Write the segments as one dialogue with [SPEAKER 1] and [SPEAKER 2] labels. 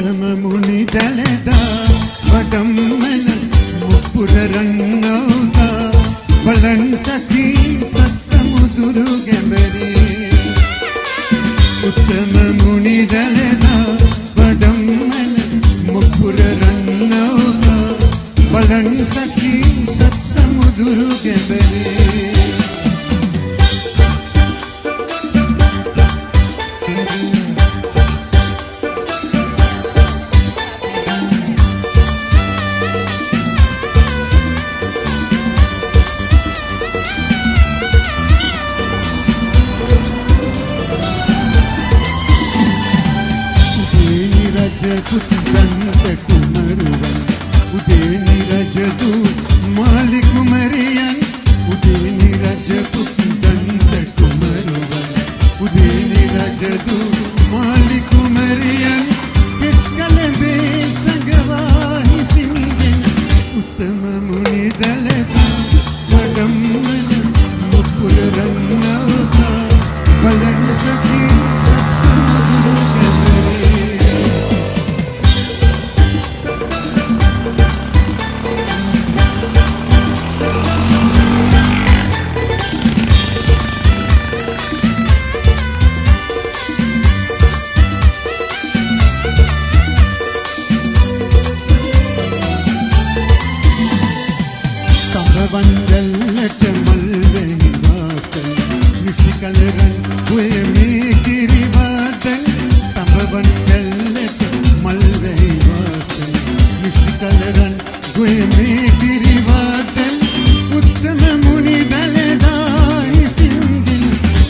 [SPEAKER 1] උත්තම මුනි දලදා වඩම්මන මුපුර රන්නෝදා බලන් සකී සත්සමුදුරු ගැඹරේ උත්තම මුනි දලදා වඩම්මන මුපුර රන්නෝදා බලන් සකී සත්සමුදුරු ගැඹරේ පුත්දන්ත කුමරුවන් උදේනි රජදු මාලි කුමරියන් උදේනි රජ පුත්දන්ත කුමරුවන් උදේනි රජදු මාලි කුමරියන් කිස්කලබේ සංගවාහි සිංගෙන් උත්තම මුනි දලදා වඩම්මන මුපුර රන්නෝදා බලන් සකී සත්සමුදුරු වන්දල්ලට මල්වෙහි වාසල් විසිකලරන් කුවේ මේ කිරිවාදන් තඹ වන්දල්ලට මල්වෙහි වාසල් විසිකලරන් කුවේ මේ කිරිවාදන් උත්තම මුනි දලදා හිසින්දින්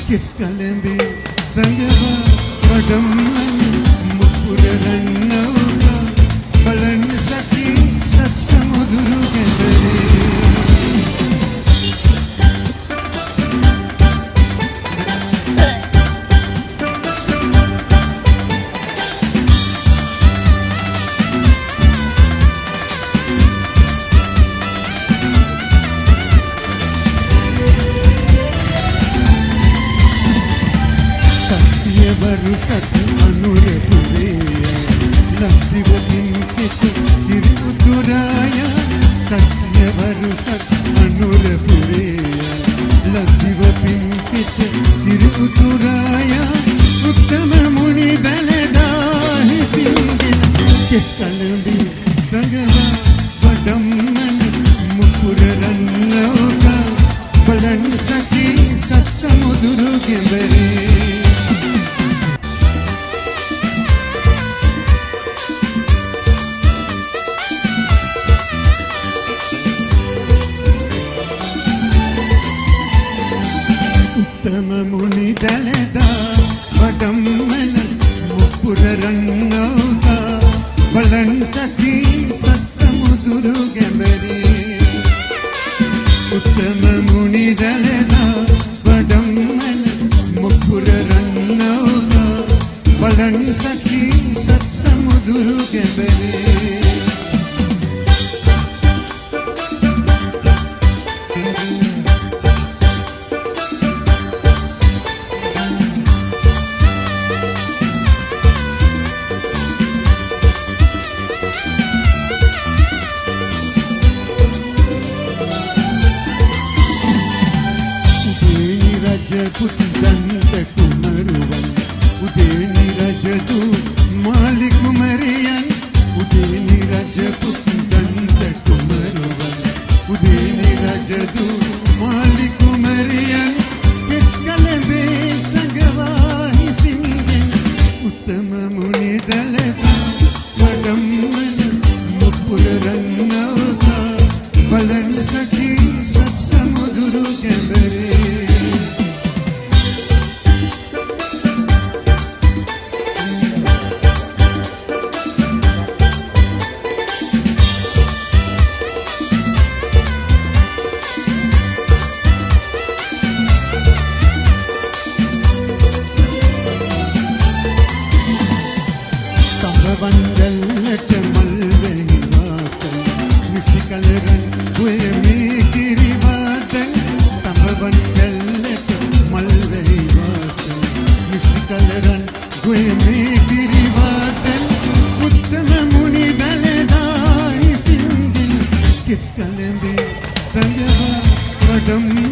[SPEAKER 1] කිස්කලඹේ සංගවා වඩම්මන මුපුර රන්නෝදා බලන් සකී සත්සමුදුරු ගැඹරේ වරුසත් අනුරපුරේ ලක්දිවතින් කිස දිරි උතුරාය සත්‍ය වරුසත් අනුරපුරේ ලක්දිවතින් කිස දිරි උතුරාය උත්තම මුනි දලදා හිසින්ගෙන කිස්කලඹි සංගවා වඩම්මන මුපුර රන්නෝදා බලන් සකී සත්සමුදුරු ගැඹරේ උත්තම මුනි දලදා වඩම්මන මුපුර රන්නෝදා බලන් සකී සත්සමුදුරු ගැඹරේ උත්තම මුනි දලදා වඩම්මන මුපුර රන්නෝදා බලන් සකී සත්සමුදුරු ගැඹරේ පුත්දන්ත කුමරුවන් උදේනි රජදු මාලි කුමරියන් උදේනි රජ පුත්දන්ත කුමරුවන් උදේනි රජදු මාලි කුමරියන් කිස්කලබේ සංගවාහි සිංගෙන් උත්තම මුනි දලදා වඩම්මන මුපුර රන්නෝදා බලන් සකී සත්සමුදුරු ගැඹරේ වන්දල්ලට මල්වෙහි වාසල් විසිකලරන් කුවේ මේ කිරිවාදන් තඹ වන්දල්ලට මල්වෙහි වාසල් විසිකලරන් කුවේ මේ කිරිවාදන් කලඹේ සඳහා වඩම්